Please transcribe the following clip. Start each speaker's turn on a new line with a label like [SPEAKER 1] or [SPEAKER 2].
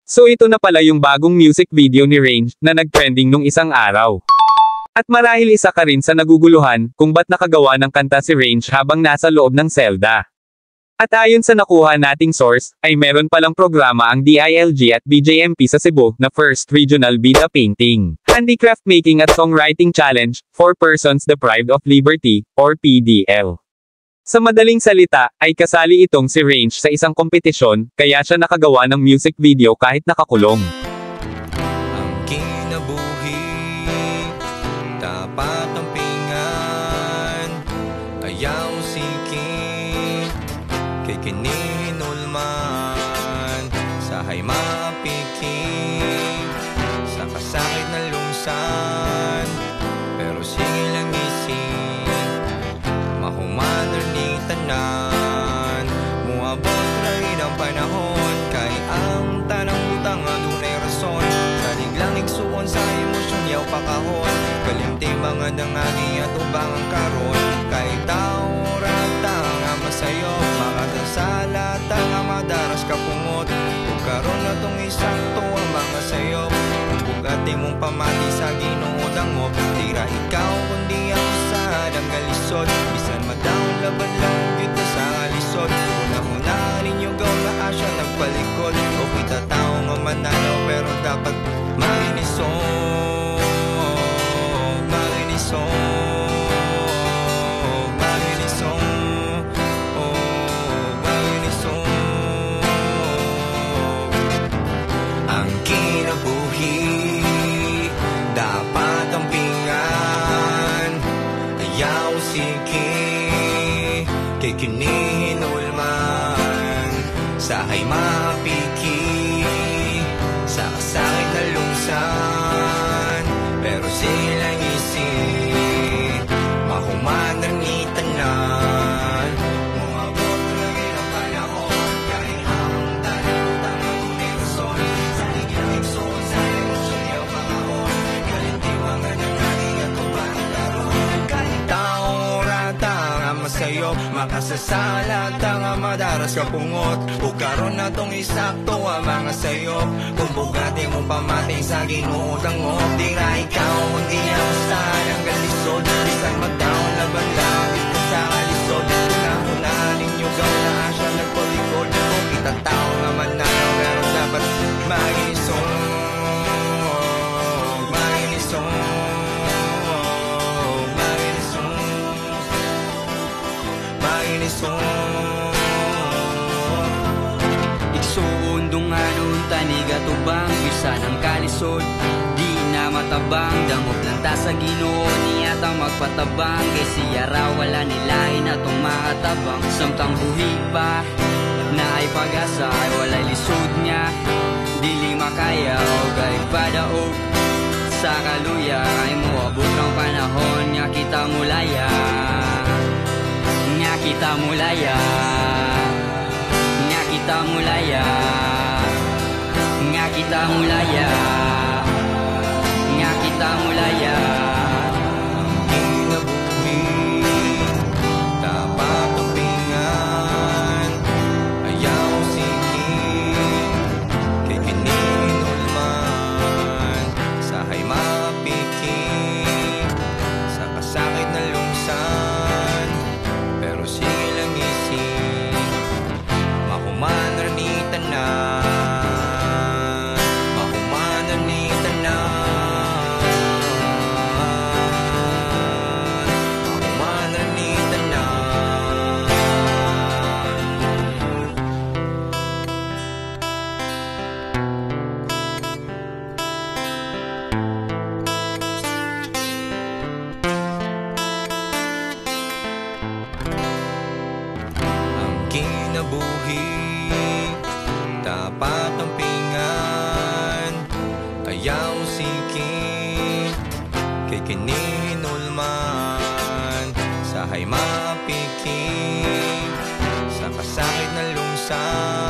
[SPEAKER 1] So ito na pala yung bagong music video ni Range, na nag-trending nung isang araw. At marahil isa ka rin sa naguguluhan, kung ba't nakagawa ng kanta si Range habang nasa loob ng selda. At ayon sa nakuha nating source, ay meron palang programa ang DILG at BJMP sa Cebu, na First Regional Bida Painting, Handicraft Making at Songwriting Challenge, for Persons Deprived of Liberty, or PDL. Sa madaling salita, ay kasali itong si Range sa isang kompetisyon, kaya siya nakagawa ng music video kahit nakakulong.
[SPEAKER 2] Ang kinabuhi, dapat ang pingan, ayaw siki, kay kinihinulman, sahay mapiki, sa kasakit na lungsan, pero sige lang isip, mahumanar ni tanan, muabot rin ang panahon, kay ang tanang utang adunay rason, salig lang igsuon sa emosyon yaw pakahon, kalimti mga nangagi at ubang ang karon, kay tao rata nga masayo, makadasalat nga madaras kapungot, kung karon na tong isakto ang mga sayop, kung bugati mong pamati sa Ginoo dangop, tira ikaw kundi ang sadang galisod, bisan madaon laban lang dito sa alisod, una-una ninyo gaw na asya nagpalikod, o kita tao nga mananaw pero dapat marinisog, marinisog, marinisog, oh, marinisog. Ang kinabuhi, dapat ang pingan, ayaw siki, kay kinihinulman, sahay mapiki, sa kasakit na lungsan, pero silang isip, mahumanar ni tanan, umabot rin ang panahon, kahit ang talutang ang tunirason, sa liglang igsoon sa emosyon yaw pangahon, kalintiwangan ang naging at ubang karon, kahit tao rata nga masayo, makasasalat nga madaras kapungot, o karon na tong isakto ang mga sayop, kung bugati mong pamati sa Ginoo dangop, tira ikaw kundi ang sadang galisod, bisan magdaon laban langit ka sa kalisod, una-una ninyo gaw na asya nagpalikod, kung kita tao nga mananaw pero dapat magisong, magisong, magisong, magisong.
[SPEAKER 3] Igsuon dunganon taniga tubang, bisan ang kalisod, di na matabang, dangop lang ta sa Ginoo niya ta magpatabang, kay siya raw wala nilain atong makatabang, samtang buhi pa na ay pag-asa ay walay lisod niya, dili makaya o kay padaog sa kaluya, ay muabot ang panahon nga kita mulaya, nga kita mulaya, nga kita mulaya, nga kita mulaya, nga kita mulaya.
[SPEAKER 2] Kinabuhi, dapat ang pingan, ayaw siki, kay kinihinulman, sahay mapiki, sa kasakit na lungsan, pero sige lang isip, mahumanar ni tanan, mahumanar ni tanan, mahumanar ni tanan. Ang kinabuhi, dapat ang pingan, ayaw siki, kay kinihinulman, sahay mapiki, sa kasakit na lungsan,